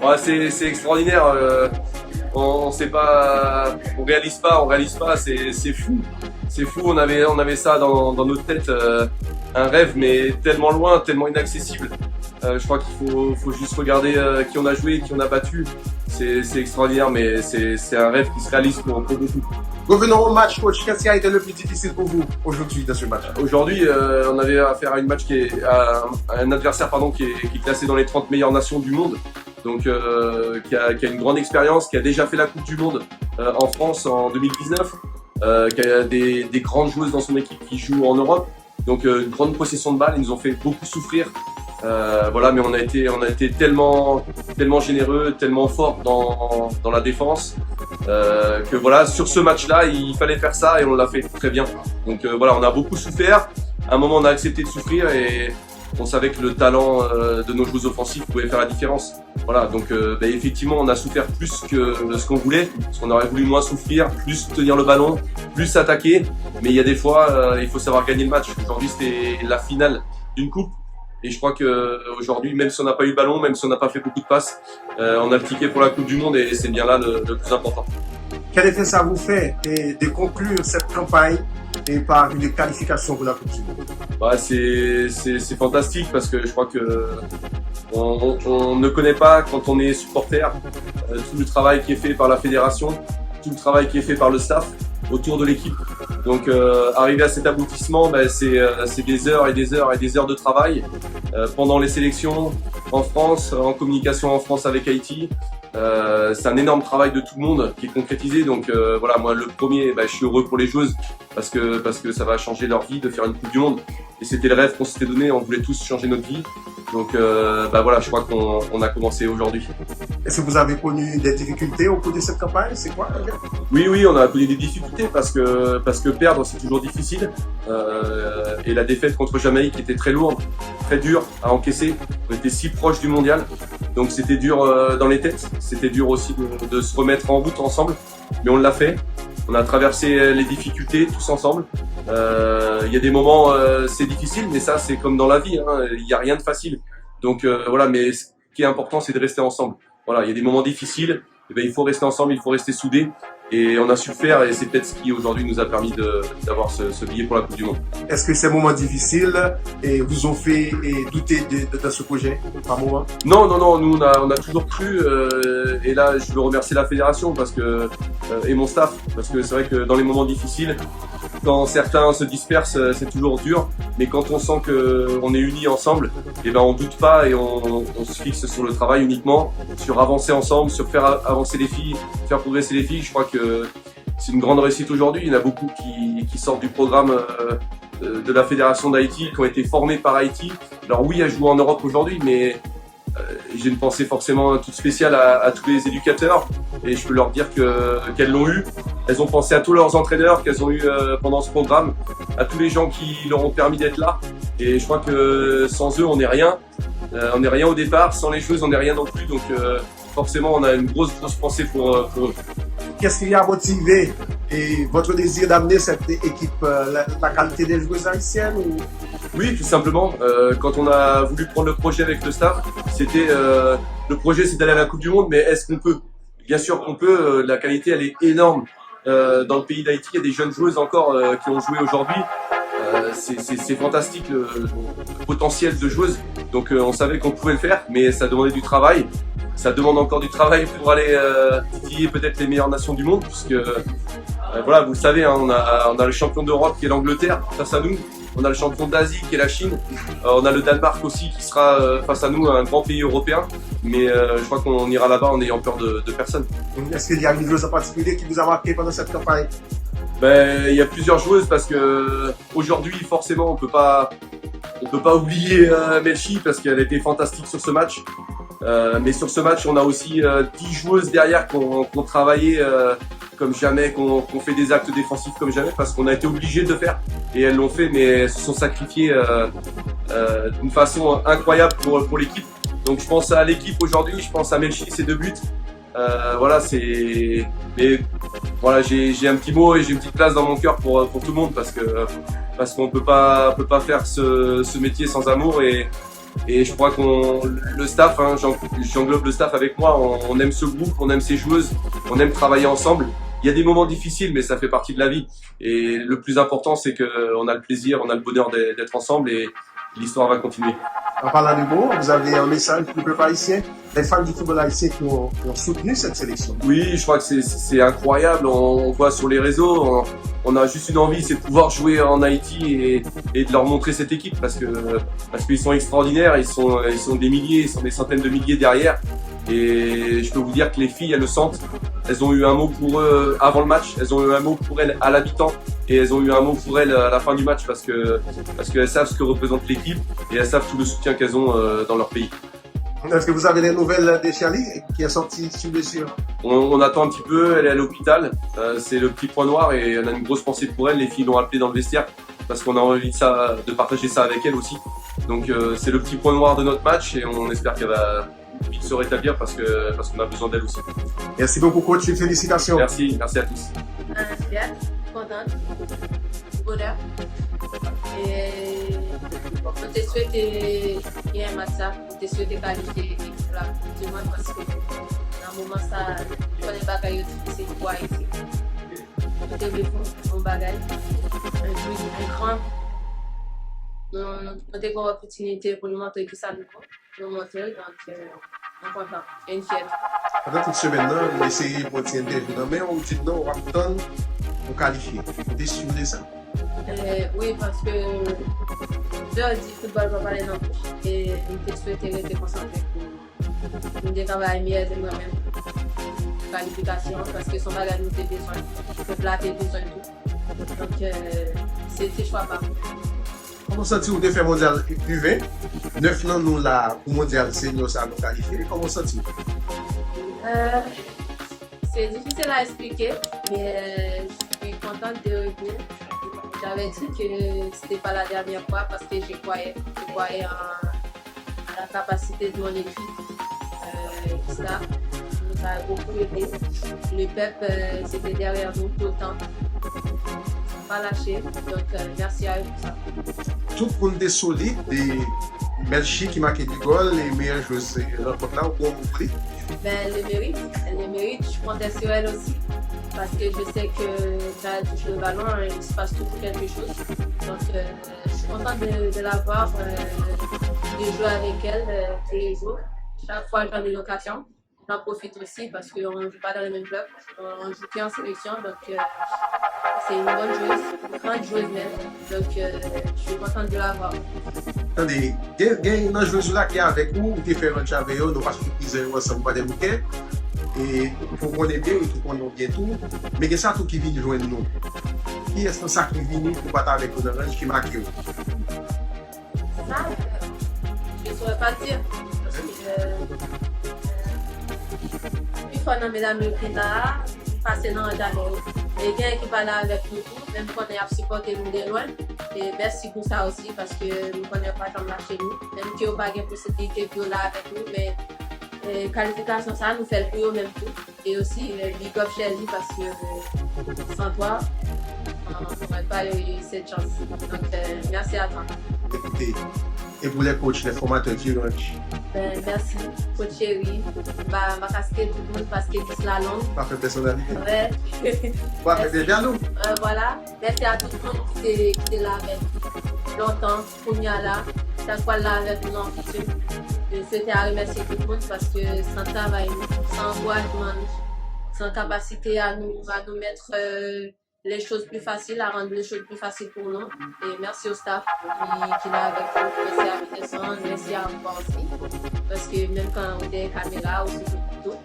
Ouais, c'est extraordinaire. On sait pas, on réalise pas. C'est fou. C'est fou. On avait ça dans notre tête, un rêve, mais tellement loin, tellement inaccessible. Je crois qu'il faut juste regarder qui on a joué, qui on a battu. C'est extraordinaire, mais c'est un rêve qui se réalise pour beaucoup. Revenons au match, coach. Qu'est-ce qui a été le plus difficile pour vous aujourd'hui dans ce match? Aujourd'hui, on avait affaire à un adversaire qui est classé dans les 30 meilleures nations du monde. Donc, qui a une grande expérience, qui a déjà fait la Coupe du Monde en France en 2019, qui a des grandes joueuses dans son équipe qui jouent en Europe. Donc, une grande possession de balle. Ils nous ont fait beaucoup souffrir. Voilà, mais on a été tellement généreux, tellement fort dans la défense que voilà, sur ce match-là, il fallait faire ça et on l'a fait très bien. Donc voilà, on a beaucoup souffert. À un moment, on a accepté de souffrir et on savait que le talent de nos joueurs offensifs pouvait faire la différence. Voilà, donc effectivement, on a souffert plus que ce qu'on voulait, parce qu'on aurait voulu moins souffrir, plus tenir le ballon, plus attaquer. Mais il y a des fois, il faut savoir gagner le match. Aujourd'hui, c'était la finale d'une coupe. Et je crois qu'aujourd'hui, même si on n'a pas eu le ballon, même si on n'a pas fait beaucoup de passes, on a le ticket pour la Coupe du Monde et c'est bien là le plus important. Quel effet ça vous fait de conclure cette campagne et par une qualification pour la Coupe du Monde? Ouais, c'est fantastique parce que je crois que on ne connaît pas quand on est supporter tout le travail qui est fait par la fédération, tout le travail qui est fait par le staff autour de l'équipe. Donc arriver à cet aboutissement, c'est des heures et des heures et des heures de travail pendant les sélections en France, en communication en France avec Haïti. C'est un énorme travail de tout le monde qui est concrétisé. Donc voilà, moi le premier, je suis heureux pour les joueuses parce que ça va changer leur vie de faire une Coupe du Monde. Et c'était le rêve qu'on s'était donné, on voulait tous changer notre vie. Donc voilà, je crois qu'on a commencé aujourd'hui. Est-ce que vous avez connu des difficultés au cours de cette campagne? C'est quoi? Oui, on a connu des difficultés parce que perdre c'est toujours difficile. Et la défaite contre Jamaïque était très lourde, très dure à encaisser. On était si proche du mondial, donc c'était dur dans les têtes. C'était dur aussi de se remettre en route ensemble, mais on l'a fait. On a traversé les difficultés tous ensemble. Il y a des moments c'est difficile, mais ça c'est comme dans la vie, hein. Il n'y a rien de facile. Donc voilà, mais ce qui est important c'est de rester ensemble. Voilà, il y a des moments difficiles, il faut rester ensemble, il faut rester soudés. Et on a su le faire et c'est peut-être ce qui aujourd'hui nous a permis d'avoir ce billet pour la Coupe du Monde. Est-ce que ces moments difficiles vous ont fait douter de ce projet par moment? Non, nous on a toujours cru et là je veux remercier la fédération et mon staff parce que c'est vrai que dans les moments difficiles, quand certains se dispersent, c'est toujours dur, mais quand on sent qu'on est unis ensemble, on doute pas et on se fixe sur le travail uniquement, sur avancer ensemble, sur faire avancer les filles, faire progresser les filles. Je crois que c'est une grande réussite aujourd'hui. Il y en a beaucoup qui sortent du programme de la Fédération d'Haïti, qui ont été formés par Haïti. Alors oui, elles jouent en Europe aujourd'hui, mais j'ai une pensée forcément toute spéciale à tous les éducateurs et je peux leur dire qu'elles l'ont eu. Elles ont pensé à tous leurs entraîneurs qu'elles ont eu pendant ce programme, à tous les gens qui leur ont permis d'être là. Et je crois que sans eux, on n'est rien. On n'est rien au départ. Sans les choses, on n'est rien non plus. Donc forcément, on a une grosse pensée pour eux. Qu'est-ce qui a motivé votre désir d'amener cette équipe, la qualité des joueuses haïtiennes ou... Oui, tout simplement. Quand on a voulu prendre le projet avec le staff, le projet c'est d'aller à la Coupe du Monde, mais est-ce qu'on peut? Bien sûr qu'on peut. La qualité elle est énorme. Dans le pays d'Haïti, il y a des jeunes joueuses encore qui ont joué aujourd'hui. C'est fantastique le potentiel de joueuses. Donc on savait qu'on pouvait le faire, mais ça demandait du travail. Ça demande encore du travail pour aller titiller peut-être les meilleures nations du monde, puisque voilà, vous le savez, hein, on a le champion d'Europe qui est l'Angleterre face à nous. On a le champion d'Asie qui est la Chine. On a le Danemark aussi qui sera face à nous, un grand pays européen. Mais je crois qu'on ira là-bas en n'ayant peur de personne. Est-ce qu'il y a une joueuse en particulier qui vous a marqué pendant cette campagne? Il y a plusieurs joueuses parce que aujourd'hui, forcément, on peut pas oublier Melchi parce qu'elle était fantastique sur ce match. Mais sur ce match, on a aussi 10 joueuses derrière qui ont travaillé comme jamais, qui ont fait des actes défensifs comme jamais parce qu'on a été obligé de le faire. Et elles l'ont fait, mais elles se sont sacrifiées d'une façon incroyable pour l'équipe. Donc je pense à l'équipe aujourd'hui, je pense à Melchi, ses 2 buts. Voilà, mais voilà, j'ai un petit mot et j'ai une petite place dans mon cœur pour tout le monde parce qu'on peut pas faire ce métier sans amour et Et je crois le staff, hein, j'englobe le staff avec moi, on aime ce groupe, on aime ces joueuses, on aime travailler ensemble. Il y a des moments difficiles, mais ça fait partie de la vie. Et le plus important, c'est qu'on a le plaisir, on a le bonheur d'être ensemble et l'histoire va continuer. En parlant du mot, vous avez un message pour le peuple haïtien, les fans du football haïtien qui ont soutenu cette sélection. Oui, je crois que c'est incroyable. On voit sur les réseaux, on a juste une envie, c'est de pouvoir jouer en Haïti et de leur montrer cette équipe parce qu'ils sont extraordinaires, ils sont des milliers, ils sont des centaines de milliers derrière. Et je peux vous dire que les filles, elles le sentent. Elles ont eu un mot pour eux avant le match, elles ont eu un mot pour elles à la mi-temps et elles ont eu un mot pour elles à la fin du match parce qu'elles savent ce que représente l'équipe et elles savent tout le soutien qu'elles ont dans leur pays. Est-ce que vous avez des nouvelles de Charlie qui est sortie sous blessure? On attend un petit peu, elle est à l'hôpital, c'est le petit point noir et on a une grosse pensée pour elle. Les filles l'ont appelée dans le vestiaire parce qu'on a envie de partager ça avec elle aussi. Donc c'est le petit point noir de notre match et on espère qu'elle va vite se rétablir parce qu'on a besoin d'elle aussi. Merci beaucoup coach et félicitations. Merci à tous. Fière, contente, bonheur. Et on te souhaite qu'il y ait un match ça, on te souhaite qualifier pour la Coupe du Monde parce que dans un moment ça, je connais pas qu'il y a difficile pour Haïti. Tout est le fond, un bagage, un grand. On a une opportunité pour nous montrer que ça nous montrer, donc on est content et une fierté. Pendant toute semaine, on essaye pour tirer des jours. Mais on dit non, on va attendre pour qualifier. Vous êtes sûr de ça? Oui, parce que je dis football va parler non plus. Et je souhaite rester concentré pour nous travailler mieux et moi-même. Qualification, parce que son bagage nous a besoin. Le plat a besoin de tout. Donc, c'est choix pas. Comment sentez-vous de faire mondial U20? 9 ans, nous là, pour mondial senior, ça nous qualifié. Comment sentez-vous? C'est difficile à expliquer, mais je suis contente de revenir. J'avais dit que c'était pas la dernière fois parce que je croyais à la capacité de mon équipe. Ça nous a beaucoup aidé. Le peuple, c'était derrière nous tout le temps. Pas lâché, donc merci à eux pour ça. Tout le monde est solide, des Melchi qui marquent des goals, les meilleurs joueurs rencontrent là, où on oublie. Ben, le mérite, je comptais sur elle aussi. Parce que je sais que quand elle touche le ballon, il se passe toujours quelque chose. Donc je suis contente de la voir, de jouer avec elle tous les jours. Chaque fois que j'en ai l'occasion, j'en profite aussi parce qu'on ne joue pas dans le même club. On joue qu'en sélection, donc c'est une bonne joueuse, une grande joueuse même. Donc je suis contente de la voir. Attendez, il y a une joueuse là qui est avec nous, qui fait un chaveo, nous passons plus de ensemble, pas des bouquets. Et pour qu'on ait bien, il faut qu'on ait bien tout. Mais il y a ça tout qui vient joindre nous. Qui est-ce ça qui vient pour battre avec nous, qui marque? Ça, je ne saurais pas dire. Parce que une fois dans Mesdames le Pina, passer dans le Janeiro. Et il y a quelqu'un qui parle avec nous, même quand on a supporté nous de loin. Et merci pour ça aussi, parce que nous ne connaissons pas comme là chez nous. Même si on n'a pas de possibilité de là avec nous, mais qualification, ça nous fait le plus haut même tout. Et aussi, big up Shelly, parce que sans toi, on n'aurait pas eu cette chance. Donc, merci à toi. Écoutez, et pour les coachs, les formateurs qui lunch. Merci, coach Chéri. Ma casquette tout le monde parce que c'est la langue. Parfait personnalité. Ouais. Parfait déjà nous. Voilà. Merci à tout le monde qui était là avec nous longtemps, pour nous là. Chaque fois là avec nous dans le futur. Je souhaitais remercier tout le monde parce que sans travail, sans encouragement, sans capacité à nous mettre les choses plus faciles, à rendre les choses plus faciles pour nous. Et merci au staff qui est là avec nous. Merci à Peterson, merci à moi aussi. Parce que même quand on est caméra ou sur tout,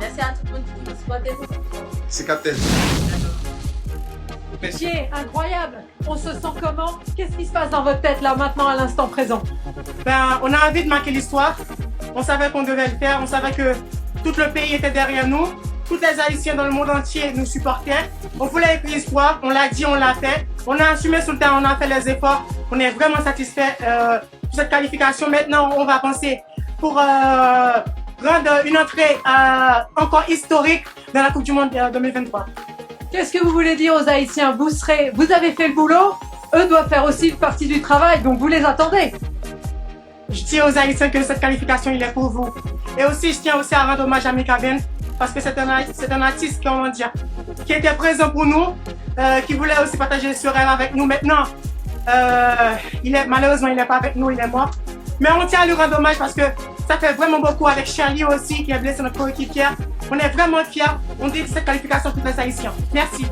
merci à tout le monde qui nous supporte. C'est Captain. Chier, incroyable. On se sent comment? Qu'est-ce qui se passe dans votre tête là maintenant à l'instant présent? Ben, on a envie de marquer l'histoire. On savait qu'on devait le faire. On savait que tout le pays était derrière nous. Tous les Haïtiens dans le monde entier nous supportaient. On voulait écrire l'histoire. On l'a dit, on l'a fait. On a assumé sur le terrain, on a fait les efforts. On est vraiment satisfait de cette qualification. Maintenant, on va penser pour rendre une entrée encore historique dans la Coupe du Monde 2023. Qu'est-ce que vous voulez dire aux Haïtiens? Vous avez fait le boulot, eux doivent faire aussi partie du travail, donc vous les attendez. Je dis aux Haïtiens que cette qualification, il est pour vous. Et aussi, je tiens aussi à rendre hommage à Mika Ben, parce que c'est un artiste, comment dire, qui était présent pour nous, qui voulait aussi partager ce rêve avec nous. Maintenant, malheureusement, il n'est pas avec nous, il est mort. Mais on tient à lui rendre hommage parce que ça fait vraiment beaucoup avec Charlie aussi, qui est blessé notre coéquipière. On est vraiment fiers. On dit cette qualification pour les Haïtiens. Merci.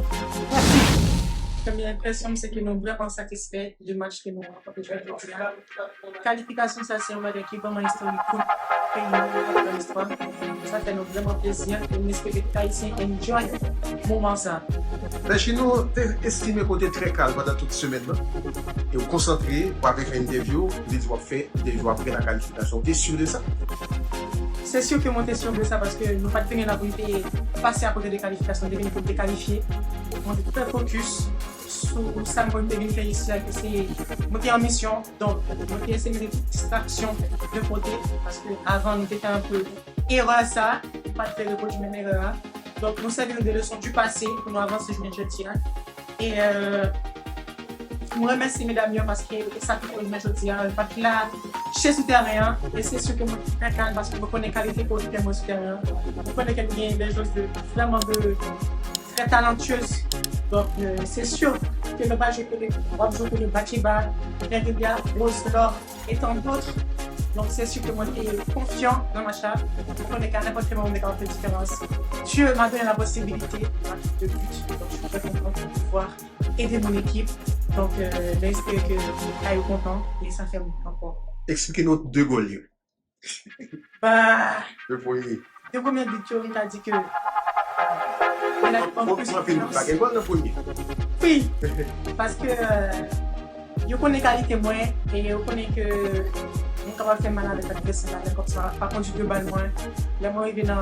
Merci. Comme l'impression, c'est que nous sommes vraiment satisfaits du match que nous avons fait aujourd'hui. Qualification, ça c'est un match qui est vraiment historique pour le pays, dans l'histoire. Ça fait nous vraiment plaisir et nous espérons que les Haïtiens enjoy le moment ça. Mais chez nous, tu estimé qu'on était très calme pendant toute semaine. Et vous concentrez pour avec une interview, vous dites, vous faites des jours après la qualification. Tu es sûr de ça? C'est sûr que moi, je suis sûr de ça parce que nous ne pouvons pas passer à côté des qualifications, nous devons nous qualifier. On est très focus sur ça que nous devons faire ici, nous sommes en mission, donc nous devons essayer de mettre des distractions de côté parce qu'avant nous étions un peu erreur ça, pas de faire le du même erreur. Donc nous servons des leçons du passé pour nous avancer je jeudi. Et je me remercie mesdames parce que ça fait que je dis, parce que là, je suis sous terrain et c'est sûr que moi je suis très calme parce que je connais la qualité pour que moi sous terrain. Je connais qu'il y a des choses vraiment très talentueuses. Donc c'est sûr que le badge que le Bachiba, Neribia, Rose Laure et tant d'autres. Donc c'est sûr que moi je suis confiant dans ma charte. Je connais qu'à n'importe quel moment on est capable de faire différence. Dieu m'a donné la possibilité de but. Donc je suis très contente de pouvoir aider mon équipe. Donc j'espère que vous êtes content et ça fait encore. Expliquez-nous deux goals. Bah, Le premier. le premier but, on a dit que. Oui, parce que je connais la qualité moins et je connais que je suis capable de faire mal avec l'adversaire comme ça. Par contre, je peux balle moins. Les mots ils viennent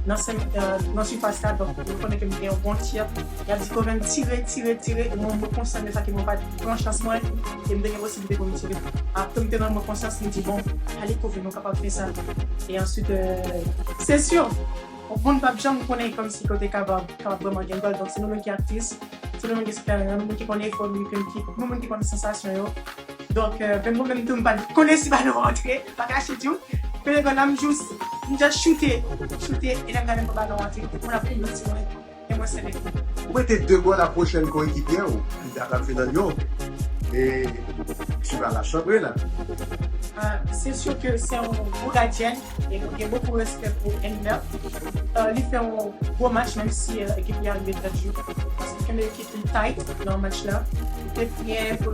dans surface 4, donc je connais que j'ai un bon tir. Il y a dit qu'on vient tirer, et moi je me concentre sur ça qui m'a pas de chance moins et me donne la possibilité pour me tirer. Après, je me donne ma conscience, je me dis bon, allez, pour venir capable de faire ça. Et ensuite, c'est sûr. On ne peut pas jamais connaître comme si côté capable vraiment gagner goal. Donc c'est nous qui artistes, c'est nous qui expérience, nous qui connaissons l'effort, nous qui connaissons sensation. Donc même moi même tout me pas connaître si va nous rentrer, pas cacher tout. Mais quand on juste shooter et là quand on va nous rentrer, on a pris le tir et moi c'est Vous mettez deux goals la prochaine coéquipière ou à la finale et tu vas la chambre là. C'est sûr que c'est un gros gardien et j'ai beaucoup de respect pour Elmer. Il fait un gros match même si l'équipe est arrivée très dur. Parce que l'équipe est tight dans le match là. Il était prêt pour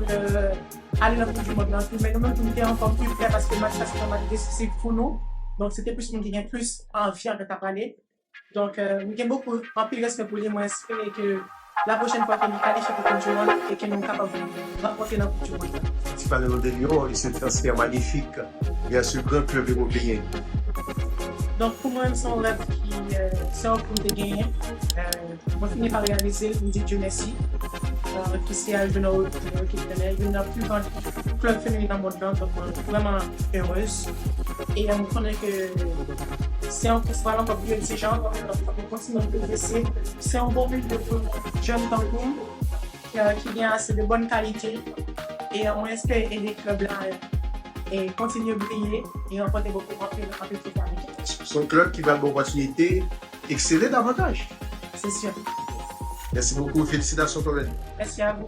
aller dans le Coupe du Monde. Mais nous-mêmes, nous étions encore plus prêts parce que le match c'est un match décisif pour nous. Donc c'était plus nous qui avons plus envie de parler. Donc j'ai beaucoup de respect pour lui. Moi j'espère que la prochaine fois qu'elle nous qualifie pour le Coupe du Monde et qu'elle nous capable de remporter dans le Coupe du Monde. Tu parles de Lyon et ce transfert magnifique vers ce grand club européen. Donc pour moi, c'est un rêve qui sort pour me gagner. Moi, je finis par réaliser, je me dis Dieu merci. Qui c'est à Juno qui tenait, il y a plus grand club féminin dans le monde, donc vraiment heureuse. Et on connaît que c'est un festival encore plus exigeant, donc on continue à progresser. C'est un bon milieu pour jeunes dans le monde qui vient assez de bonne qualité. Et on espère aider les clubs là et continuer à briller et remporter beaucoup de trucs avec. C'est un club qui va avoir l'opportunité d'exceller davantage. C'est sûr. Merci beaucoup. Félicitations, Corinne. Merci à vous.